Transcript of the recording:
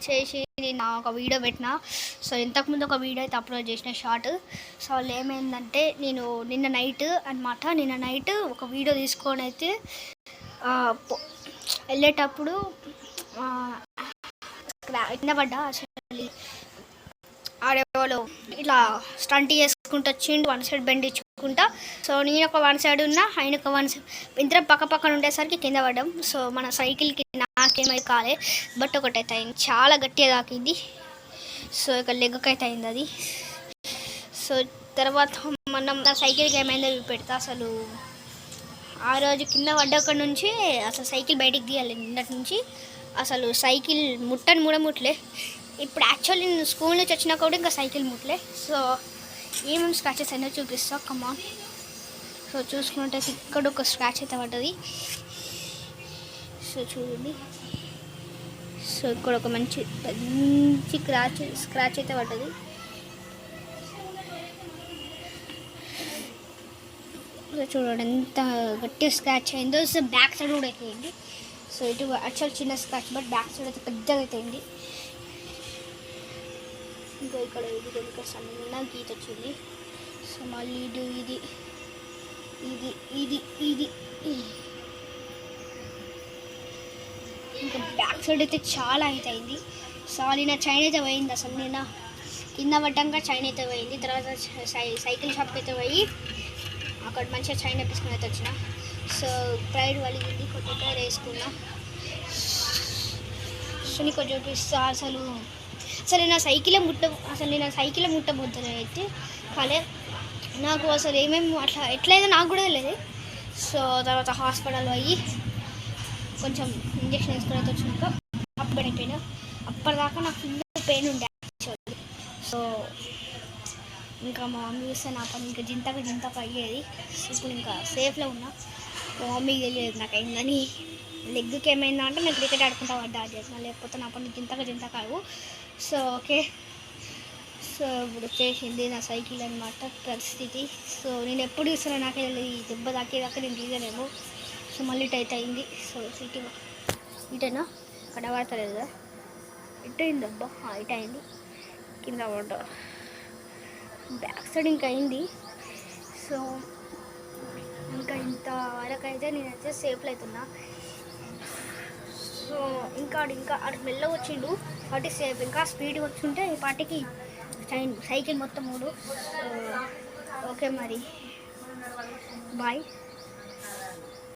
వచ్చేసి నేను ఒక వీడియో పెట్టిన. సో ఇంతకుముందు ఒక వీడియో అయితే అప్లోడ్ చేసిన షార్ట్. సో వాళ్ళు ఏమైందంటే నేను నిన్న నైట్ ఒక వీడియో తీసుకొని అయితే వెళ్ళేటప్పుడు కింద పడ్డా. అసలు ఆడేవాళ్ళు ఇట్లా స్టంట్ చేసుకుంటూ వచ్చిండు, వన్ సైడ్ బెండ్ ఇచ్చుకుంటా. సో నేను ఒక వన్ సైడ్ ఉన్నా, ఆయన ఒక వన్ సైడ్, ఇద్దరం పక్క పక్కన ఉండేసరికి కింద పడ్డాం. సో మన సైకిల్కి నాకేమై కాలే, బట్ ఒకటైతే అయింది, చాలా గట్టిగా తాకింది. సో ఇక లెగ్కి అయితే అయింది అది. సో తర్వాత మనం నా సైకిల్కి ఏమైందో పెడతా. అసలు ఆ రోజు కింద పడ్డక్కడి నుంచి అసలు సైకిల్ బయటికి తీయాలి. నిన్నటి నుంచి అసలు సైకిల్ ముట్టలే. ఇప్పుడు యాక్చువల్లీ నేను స్కూల్ నుంచి వచ్చినా కూడా ఇంకా సైకిల్ ముట్టలే. సో ఏమేమి స్క్రాచెస్ అయినా చూపిస్తా, కమాన్. సో చూసుకుంటే ఇక్కడ ఒక స్క్రాచ్ అయితే పడ్డది. సో చూడండి, సో ఇక్కడ ఒక మంచి స్క్రాచ్ అయితే పడ్డది. సో చూడండి ఎంత గట్టిగా స్క్రాచ్ అయిందో. సో బ్యాక్ సైడ్ కూడా అయిపోయింది. సో ఇటు యాక్చువల్ చిన్న స్క్రాచ్, బట్ బ్యాక్ సైడ్ అయితే పెద్దగా అయితే అయింది. ఇంకా ఇక్కడ ఇది కనుక సన్న గీత వచ్చింది. సో మళ్ళీ ఇది ఇంకా బ్యాక్ సైడ్ అయితే చాలా అయితే అయింది. సో నా చైన్ అయితే పోయింది. అసలు నేను కింద పడ్డాక చైన్ అయితే పోయింది. తర్వాత సైకిల్ షాప్కి అయితే పోయి అక్కడ మంచిగా చైన్ వేసుకుని అయితే వచ్చిన. సో ప్రైడ్ వలిగింది, కొత్త టైర్ వేసుకున్నా. సో నీకు చూపిస్తా. అసలు నేను సైకిలే ముట్టబోతుంది అయితే కాలే నాకు. అసలు ఏమేమి అట్లా ఎట్లయితే నాకు కూడా తెలియదు. సో తర్వాత హాస్పిటల్ పోయి కొంచెం ఇంజక్షన్ వేసుకుని అయితే వచ్చినాక అప్పుడు అయిపోయినా. అప్పటిదాకా నాకు ఫుల్ పెయిన్ ఉండే యాక్చువల్లీ. సో ఇంకా మా మమ్మీ చూస్తే నా పని ఇంకా జింతక అయ్యేది. ఇప్పుడు ఇంకా సేఫ్లో ఉన్నా. మా మమ్మీకి తెలియదు నాకు అయిందని. లెగ్కి ఏమైందా అంటే నేను క్రికెట్ ఆడుకుంటా పడ్డా చేసిన, లేకపోతే నా పని జింతక కావు. సో ఓకే, సో ఇప్పుడు వచ్చేసింది నా సైకిల్ అనమాట పరిస్థితి. సో నేను ఎప్పుడు చూస్తున్నా నాకే ఈ దెబ్బ దాకేదాకా నేను తీయలేము. సో మళ్ళీ ఇటు అయితే అయింది. సో సిటీ ఇటైనా అక్కడ పడతలేదు కదా, ఇటు అయింది దెబ్బ, ఇటు అయింది, కింద పడ్డా. బ్యాక్ సైడ్ ఇంకా అయింది. సో ఇంకా ఇంతవరకు అయితే నేనైతే సేఫ్లో అవుతున్నా. సో ఇంకా అటు మెల్లగా వచ్చిండు కాబట్టి సేఫ్. ఇంకా స్పీడ్గా వచ్చుంటే ఈ పాటికి సైకిల్ మొత్తం మూడు. ఓకే మరి బాయ్.